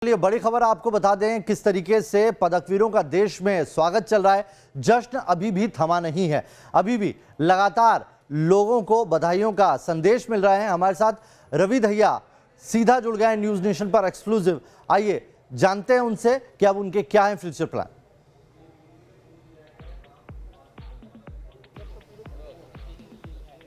चलिए बड़ी खबर आपको बता दें किस तरीके से पदकवीरों का देश में स्वागत चल रहा है। जश्न अभी भी थमा नहीं है, अभी भी लगातार लोगों को बधाइयों का संदेश मिल रहा है। हमारे साथ रवि दहिया सीधा जुड़ गए हैं न्यूज नेशन पर एक्सक्लूसिव। आइए जानते हैं उनसे कि अब उनके क्या है फ्यूचर प्लान।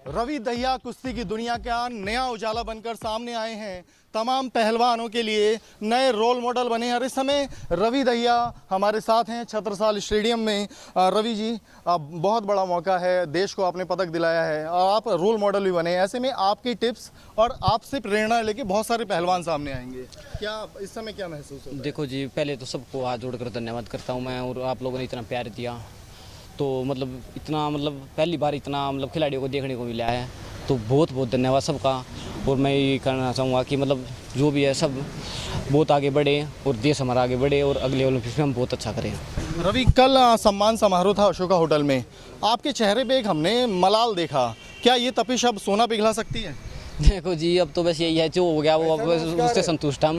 रवि दहिया कुश्ती की दुनिया का नया उजाला बनकर सामने आए हैं। तमाम पहलवानों के लिए नए रोल मॉडल बने हैं और इस समय रवि दहिया हमारे साथ हैं छत्रसाल स्टेडियम में। रवि जी, बहुत बड़ा मौका है, देश को आपने पदक दिलाया है और आप रोल मॉडल भी बने हैं। ऐसे में आपकी टिप्स और आपसे प्रेरणा लेके बहुत सारे पहलवान सामने आएंगे, क्या इस समय क्या महसूस होता है? देखो जी, पहले तो सबको हाथ जोड़कर धन्यवाद करता हूँ मैं, और आप लोगों ने इतना प्यार दिया तो इतना पहली बार इतना खिलाड़ियों को देखने को मिला है, तो बहुत बहुत धन्यवाद सबका। और मैं ये कहना चाहूँगा कि जो भी है सब बहुत आगे बढ़े और देश हमारा आगे बढ़े और अगले ओलंपिक्स में हम बहुत अच्छा करें। रवि, कल सम्मान समारोह था अशोका होटल में, आपके चेहरे पे एक हमने मलाल देखा, क्या ये तपिश अब सोना पिघला सकती है? देखो जी, अब तो बस यही है, जो हो गया वो अब उससे संतुष्ट हम,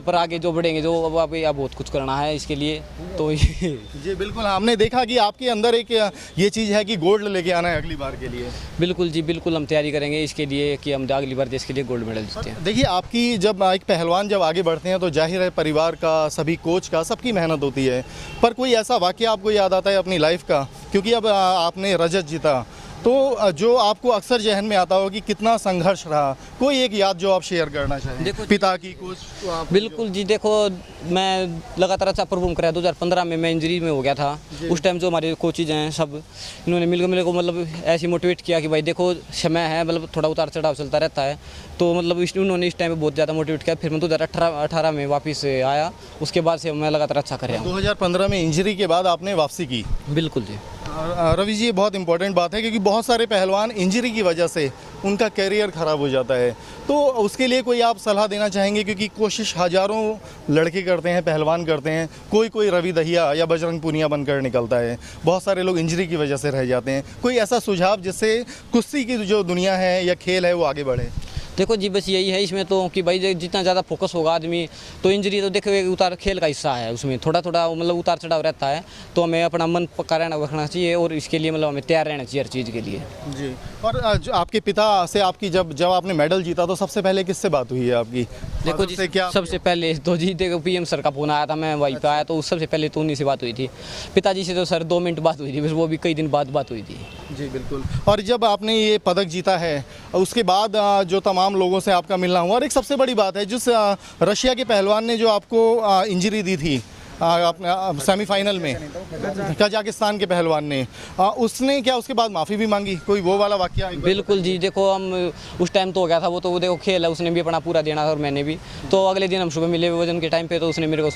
पर आगे जो बढ़ेंगे, जो अब बहुत कुछ करना है इसके लिए तो जी बिल्कुल, हमने देखा कि आपके अंदर एक ये चीज़ है कि गोल्ड लेके आना है अगली बार के लिए। बिल्कुल जी, बिल्कुल हम तैयारी करेंगे इसके लिए कि हम अगली बार देश के लिए गोल्ड मेडल जीते हैं। देखिए, आपकी जब एक पहलवान जब आगे बढ़ते हैं तो जाहिर है परिवार का, सभी कोच का, सबकी मेहनत होती है, पर कोई ऐसा वाकया आपको याद आता है अपनी लाइफ का, क्योंकि अब आपने रजत जीता, तो जो आपको अक्सर जहन में आता हो कि कितना संघर्ष रहा, कोई एक याद जो आप शेयर करना चाहें? देखो पिता की कोच। बिल्कुल जी, देखो मैं लगातार अच्छा परफॉर्म कराया। 2015 में मैं इंजरी में हो गया था, उस टाइम जो हमारे कोचेज हैं सब, इन्होंने मिलकर मेरे को ऐसे मोटिवेट किया कि भाई देखो समय है, थोड़ा उतार चढ़ाव चलता रहता है, तो उन्होंने इस टाइम पे बहुत ज़्यादा मोटिवेट किया। फिर मैं 2018 में वापस आया, उसके बाद से मैं लगातार अच्छा कर रहा हूँ। 2015 में इंजरी के बाद आपने वापसी की? बिल्कुल जी। रवि जी, ये बहुत इंपॉर्टेंट बात है क्योंकि बहुत सारे पहलवान इंजरी की वजह से उनका कैरियर ख़राब हो जाता है, तो उसके लिए कोई आप सलाह देना चाहेंगे? क्योंकि कोशिश हज़ारों लड़के करते हैं, पहलवान करते हैं, कोई रवि दहिया या बजरंग पूनिया बनकर निकलता है, बहुत सारे लोग इंजरी की वजह से रह जाते हैं। कोई ऐसा सुझाव जिससे कुश्ती की जो दुनिया है या खेल है वो आगे बढ़े? देखो जी, बस यही है इसमें तो कि भाई जितना ज़्यादा फोकस होगा आदमी, तो इंजरी तो देखो उतार खेल का हिस्सा है, उसमें थोड़ा थोड़ा उतार चढ़ाव रहता है, तो हमें अपना मन पक्का रखना चाहिए और इसके लिए हमें तैयार रहना चाहिए हर चीज़ के लिए। जी, और जो आपके पिता से आपकी जब आपने मेडल जीता तो सबसे पहले किससे बात हुई है आपकी? देखो जी, क्या सबसे पहले तो जी देखो PM सर का फ़ोन आया था, मैं वहीं पे आया तो सबसे पहले तो उन्हीं से बात हुई थी। पिताजी से तो सर 2 मिनट बात हुई थी, बस वो भी कई दिन बाद बात हुई थी। जी बिल्कुल। और जब आपने ये पदक जीता है उसके बाद जो तमाम लोगों से आपका मिलना हुआ, और एक सबसे बड़ी बात है, जिस रशिया के पहलवान ने जो आपको इंजरी दी थी सेमीफाइनल में, कजाकिस्तान के पहलवान ने, उसने क्या उसके बाद माफ़ी भी मांगी? कोई वो वाला वाकया? बिल्कुल जी, देखो हम उस टाइम तो हो गया था, वो तो देखो खेल है, उसने भी अपना पूरा देना था और मैंने भी, तो अगले दिन हम सुबह मिले वजन के टाइम पे, तो उसने मेरे को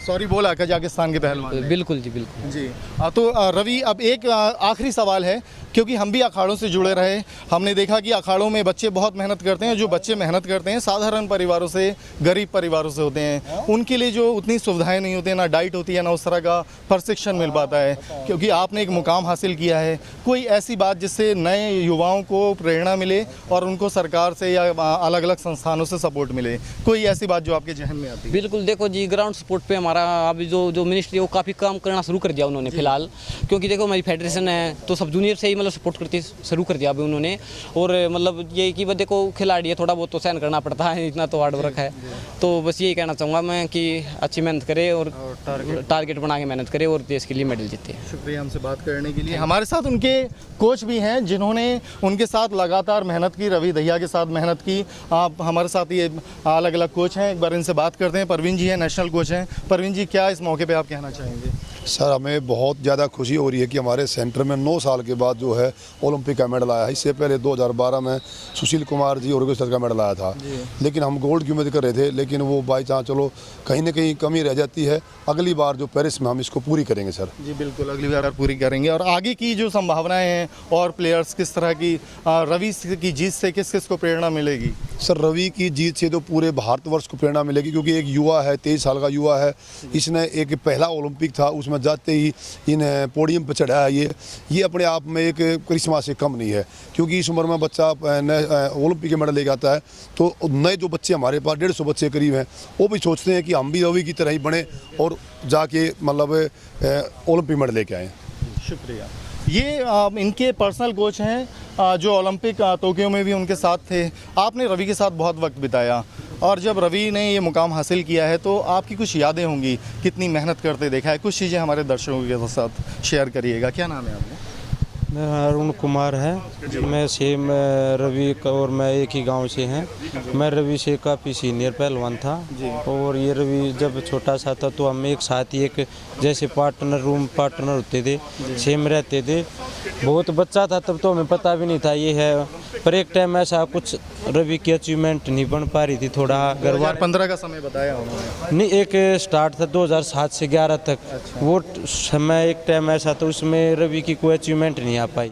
सॉरी बोला कजाकिस्तान के पहलवान? बिल्कुल जी, बिल्कुल जी। तो रवि, अब एक आखिरी सवाल है, क्योंकि हम भी अखाड़ों से जुड़े रहे, हमने देखा कि अखाड़ों में बच्चे बहुत मेहनत करते हैं, जो बच्चे मेहनत करते हैं साधारण परिवारों से, गरीब परिवारों से होते हैं, उनके लिए जो उतनी सुविधाएं नहीं होती हैं, ना डाइट होती है, ना उस तरह का प्रशिक्षण मिल पाता है, क्योंकि आपने एक मुकाम हासिल किया है। कोई ऐसी बात जिससे नए युवाओं को प्रेरणा मिले और उनको सरकार से या अलग अलग संस्थानों से सपोर्ट मिले, कोई ऐसी बात जो आपके जहन में आती है? बिल्कुल, देखो जी, ग्राउंड सपोर्ट पे हमारा अभी जो मिनिस्ट्री है वो काफ़ी काम करना शुरू कर दिया उन्होंने फिलहाल, क्योंकि देखो हमारी फेडरेशन है तो सब जूनियर से ही सपोर्ट करते शुरू कर दिया अभी उन्होंने, और ये कि देखो खिलाड़ी है, थोड़ा बहुत तो सहन करना पड़ता है, इतना तो हार्ड वर्क है, तो बस यही कहना चाहूँगा मैं कि अच्छी मेहनत करे और टारगेट बना के मेहनत करे और देश के लिए मेडल जीते। शुक्रिया हमसे बात करने के लिए। हमारे साथ उनके कोच भी हैं जिन्होंने उनके साथ लगातार मेहनत की, रवि दहिया के साथ मेहनत की। आप हमारे साथ ये अलग अलग कोच हैं, एक बार इनसे बात करते हैं। परवीन जी हैं, नेशनल कोच हैं। परवीन जी, क्या इस मौके पे आप कहना चाहेंगे? सर, हमें बहुत ज़्यादा खुशी हो रही है कि हमारे सेंटर में 9 साल के बाद जो है ओलंपिक का मेडल आया है। इससे पहले 2012 में सुशील कुमार जी और सर का मेडल आया था, लेकिन हम गोल्ड की उम्मीद कर रहे थे, लेकिन वो बाई चांस चलो कहीं ना कहीं कमी रह जाती है। अगली बार जो पेरिस में हम इसको पूरी करेंगे सर। जी बिल्कुल, अगली बार पूरी करेंगे। और आगे की जो संभावनाएं हैं और प्लेयर्स किस तरह की, रवि की जीत से किस किस को प्रेरणा मिलेगी? सर, रवि की जीत से तो पूरे भारतवर्ष को प्रेरणा मिलेगी, क्योंकि एक युवा है, 23 साल का युवा है, इसने एक पहला ओलंपिक था उसमें में जाते ही इन पोडियम पर चढ़ा है, ये अपने आप में एक करिश्मा से कम नहीं है, क्योंकि इस उम्र में बच्चा ओलंपिक के मेडल लेके आता है तो नए जो बच्चे हमारे पास 150 बच्चे करीब हैं, वो भी सोचते हैं कि हम भी रवि की तरह ही बने और जाके मतलब ओलंपिक मेडल लेके आएँ। शुक्रिया। ये इनके पर्सनल कोच हैं जो ओलंपिक टोक्यो में भी उनके साथ थे। आपने रवि के साथ बहुत वक्त बिताया और जब रवि ने ये मुकाम हासिल किया है तो आपकी कुछ यादें होंगी, कितनी मेहनत करते देखा है, कुछ चीज़ें हमारे दर्शकों के साथ शेयर करिएगा। क्या नाम है आपका? मेरा अरुण कुमार है। मैं सेम रवि और मैं एक ही गांव से हैं। मैं रवि से काफ़ी सीनियर पहलवान था और ये रवि जब छोटा सा था तो हम एक साथ ही एक जैसे रूम पार्टनर होते थे, सेम रहते थे। बहुत बच्चा था तब तो हमें पता भी नहीं था ये है, पर एक टाइम ऐसा कुछ रवि की अचीवमेंट नहीं बन पा रही थी, थोड़ा घर 2015 का समय बताया उन्होंने। नहीं, एक स्टार्ट था 2007 से 11 तक। वो समय एक टाइम ऐसा था उसमें रवि की कोई अचीवमेंट नहीं आ पाई।